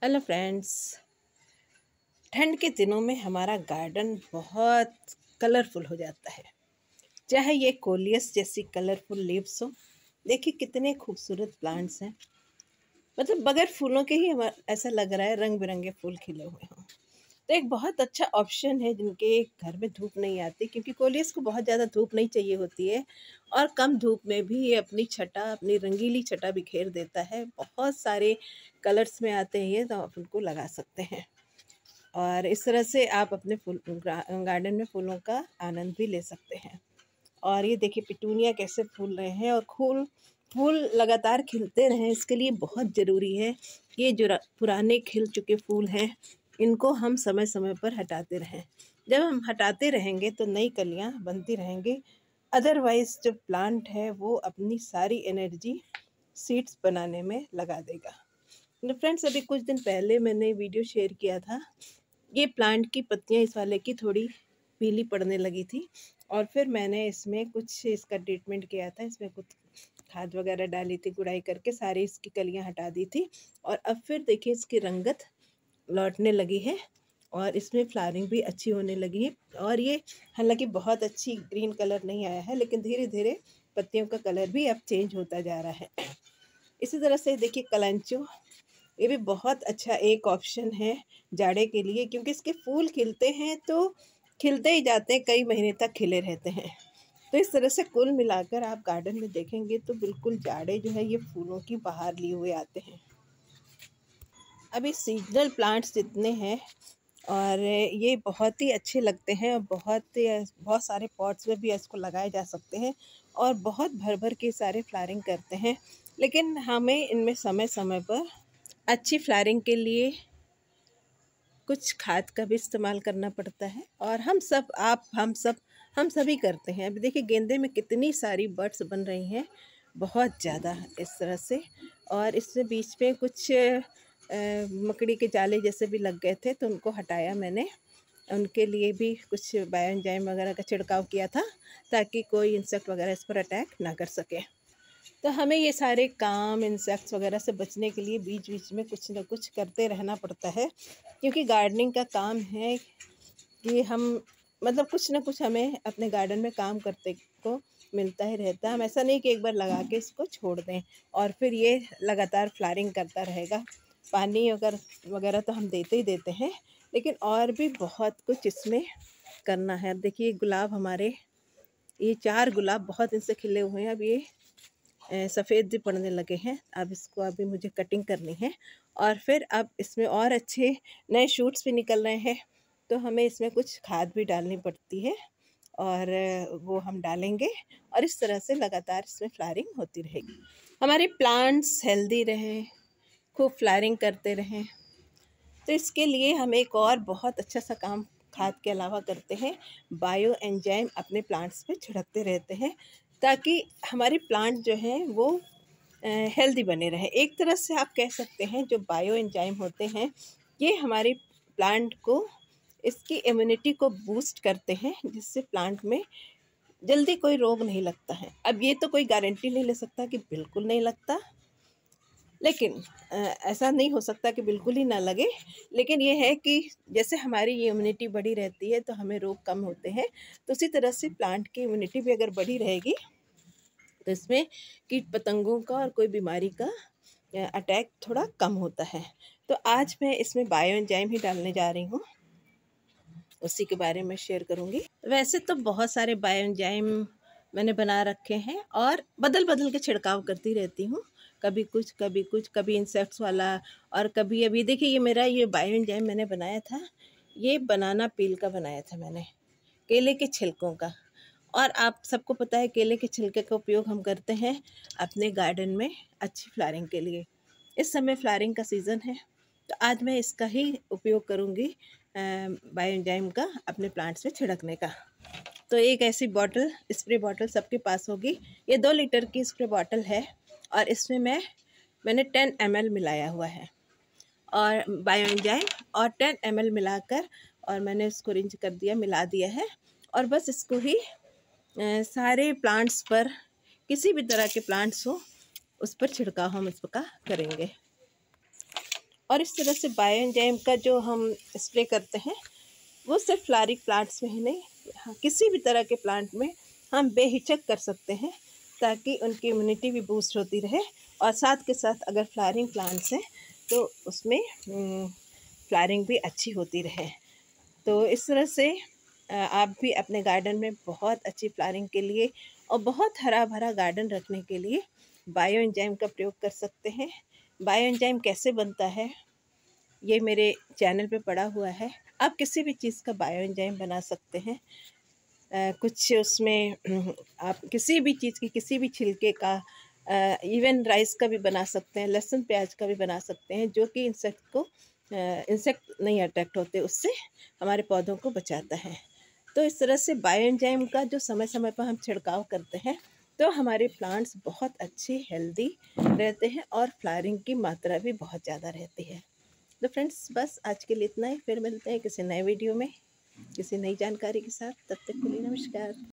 Hello friends. ठंड के दिनों में हमारा गार्डन बहुत कलरफुल हो जाता है। चाहे ये कोलियस जैसी कलरफुल लीव्स हो, देखिए कितने खूबसूरत प्लांट्स हैं। मतलब बगैर फूलों के ही हमारा ऐसा लग रहा है रंग बिरंगे फूल खिले हुए हों। तो एक बहुत अच्छा ऑप्शन है जिनके घर में धूप नहीं आती, क्योंकि कोलियस को बहुत ज़्यादा धूप नहीं चाहिए होती है और कम धूप में भी ये अपनी रंगीली छटा बिखेर देता है। बहुत सारे कलर्स में आते हैं ये, तो आप उनको लगा सकते हैं और इस तरह से आप अपने गार्डन में फूलों का आनंद भी ले सकते हैं। और ये देखिए पिटूनिया कैसे फूल रहे हैं और फूल लगातार खिलते रहें, इसके लिए बहुत ज़रूरी है ये जो पुराने खिल चुके फूल हैं इनको हम समय समय पर हटाते रहें। जब हम हटाते रहेंगे तो नई कलियां बनती रहेंगी। अदरवाइज़ जो प्लांट है वो अपनी सारी एनर्जी सीड्स बनाने में लगा देगा। तो फ्रेंड्स, अभी कुछ दिन पहले मैंने वीडियो शेयर किया था। ये प्लांट की पत्तियां इस वाले की थोड़ी पीली पड़ने लगी थी और फिर मैंने इसमें कुछ इसका ट्रीटमेंट किया था। इसमें कुछ खाद वगैरह डाली थी, गुड़ाई करके सारी इसकी कलियां हटा दी थी और अब फिर देखिए इसकी रंगत लौटने लगी है और इसमें फ्लावरिंग भी अच्छी होने लगी है। और ये हालांकि बहुत अच्छी ग्रीन कलर नहीं आया है, लेकिन धीरे धीरे पत्तियों का कलर भी अब चेंज होता जा रहा है। इसी तरह से देखिए कलांचो, ये भी बहुत अच्छा एक ऑप्शन है जाड़े के लिए, क्योंकि इसके फूल खिलते हैं तो खिलते ही जाते हैं, कई महीने तक खिले रहते हैं। तो इस तरह से कुल मिलाकर आप गार्डन में देखेंगे तो बिल्कुल जाड़े जो है ये फूलों की बहार लिए हुए आते हैं। अभी सीजनल प्लांट्स जितने हैं और ये बहुत ही अच्छे लगते हैं और बहुत सारे पॉट्स में भी इसको लगाए जा सकते हैं और बहुत भर भर के सारे फ्लावरिंग करते हैं। लेकिन हमें इनमें समय समय पर अच्छी फ्लावरिंग के लिए कुछ खाद का भी इस्तेमाल करना पड़ता है और हम सभी करते हैं। अभी देखिए गेंदे में कितनी सारी बड्स बन रही हैं, बहुत ज़्यादा इस तरह से। और इसमें बीच में कुछ मकड़ी के जाले जैसे भी लग गए थे तो उनको हटाया मैंने। उनके लिए भी कुछ बायो एंजाइम वगैरह का छिड़काव किया था ताकि कोई इंसेक्ट वगैरह इस पर अटैक ना कर सके। तो हमें ये सारे काम इंसेक्ट्स वगैरह से बचने के लिए बीच बीच में कुछ ना कुछ करते रहना पड़ता है, क्योंकि गार्डनिंग का काम है कि हम मतलब कुछ ना कुछ हमें अपने गार्डन में काम करते को मिलता ही रहता है। हम ऐसा नहीं कि एक बार लगा के इसको छोड़ दें और फिर ये लगातार फ्लावरिंग करता रहेगा। पानी वगैरह तो हम देते ही देते हैं, लेकिन और भी बहुत कुछ इसमें करना है। अब देखिए गुलाब हमारे, ये 4 गुलाब बहुत इनसे खिले हुए हैं। अब ये सफ़ेद भी पड़ने लगे हैं। अब इसको अभी मुझे कटिंग करनी है और फिर अब इसमें और अच्छे नए शूट्स भी निकल रहे हैं, तो हमें इसमें कुछ खाद भी डालनी पड़ती है और वो हम डालेंगे और इस तरह से लगातार इसमें फ्लावरिंग होती रहेगी। हमारे प्लांट्स हेल्दी रहें, खूब फ्लावरिंग करते रहें, तो इसके लिए हम एक और बहुत अच्छा सा काम खाद के अलावा करते हैं। बायो एंजाइम अपने प्लांट्स पे छिड़कते रहते हैं ताकि हमारे प्लांट जो हैं वो हेल्दी बने रहे। एक तरह से आप कह सकते हैं जो बायो एंजाइम होते हैं ये हमारे प्लांट को, इसकी इम्यूनिटी को बूस्ट करते हैं, जिससे प्लांट में जल्दी कोई रोग नहीं लगता है। अब ये तो कोई गारंटी नहीं ले सकता कि बिल्कुल नहीं लगता, लेकिन ऐसा नहीं हो सकता कि बिल्कुल ही ना लगे। लेकिन ये है कि जैसे हमारी ये इम्यूनिटी बढ़ी रहती है तो हमें रोग कम होते हैं, तो उसी तरह से प्लांट की इम्यूनिटी भी अगर बढ़ी रहेगी तो इसमें कीट पतंगों का और कोई बीमारी का अटैक थोड़ा कम होता है। तो आज मैं इसमें बायो एंजाइम ही डालने जा रही हूँ, उसी के बारे में शेयर करूँगी। वैसे तो बहुत सारे बायो एंजाइम मैंने बना रखे हैं और बदल बदल के छिड़काव करती रहती हूँ, कभी कुछ कभी कुछ, कभी इंसेक्ट्स वाला और कभी अभी देखिए ये मेरा ये बायो एंजाइम मैंने बनाया था, ये बनाना पील का बनाया था मैंने, केले के छिलकों का। और आप सबको पता है केले के छिलके का उपयोग हम करते हैं अपने गार्डन में अच्छी फ्लावरिंग के लिए। इस समय फ्लावरिंग का सीज़न है तो आज मैं इसका ही उपयोग करूँगी बायो एंजाइम का अपने प्लांट्स में छिड़कने का। तो एक ऐसी बॉटल, स्प्रे बॉटल सबके पास होगी। ये 2 लीटर की स्प्रे बॉटल है और इसमें मैंने 10 ml मिलाया हुआ है और बायो एंजाइम और 10 ml मिलाकर, और मैंने इसको रिंच कर दिया, मिला दिया है। और बस इसको ही सारे प्लांट्स पर, किसी भी तरह के प्लांट्स हो उस पर छिड़काव हम इसका करेंगे। और इस तरह से बायो एंजाइम का जो हम स्प्रे करते हैं वो सिर्फ फ्लावरिंग प्लांट्स में ही नहीं, हाँ, किसी भी तरह के प्लांट में हम बेहिचक कर सकते हैं, ताकि उनकी इम्यूनिटी भी बूस्ट होती रहे। और साथ के साथ अगर फ्लावरिंग प्लांट्स हैं तो उसमें फ्लावरिंग भी अच्छी होती रहे। तो इस तरह से आप भी अपने गार्डन में बहुत अच्छी फ्लावरिंग के लिए और बहुत हरा भरा गार्डन रखने के लिए बायो एंजाइम का प्रयोग कर सकते हैं। बायो एंजाइम कैसे बनता है ये मेरे चैनल पे पड़ा हुआ है। आप किसी भी चीज़ का बायो एंजाइम बना सकते हैं। कुछ उसमें आप किसी भी चीज़ की किसी भी छिलके का, इवन राइस का भी बना सकते हैं, लहसुन प्याज का भी बना सकते हैं, जो कि इंसेक्ट नहीं अट्रैक्ट होते, उससे हमारे पौधों को बचाता है। तो इस तरह से बायो एंजाइम का जो समय समय पर हम छिड़काव करते हैं तो हमारे प्लांट्स बहुत अच्छे हेल्दी रहते हैं और फ्लावरिंग की मात्रा भी बहुत ज़्यादा रहती है। तो फ्रेंड्स, बस आज के लिए इतना ही। फिर मिलते हैं किसी नए वीडियो में किसी नई जानकारी के साथ। तब तक के लिए नमस्कार।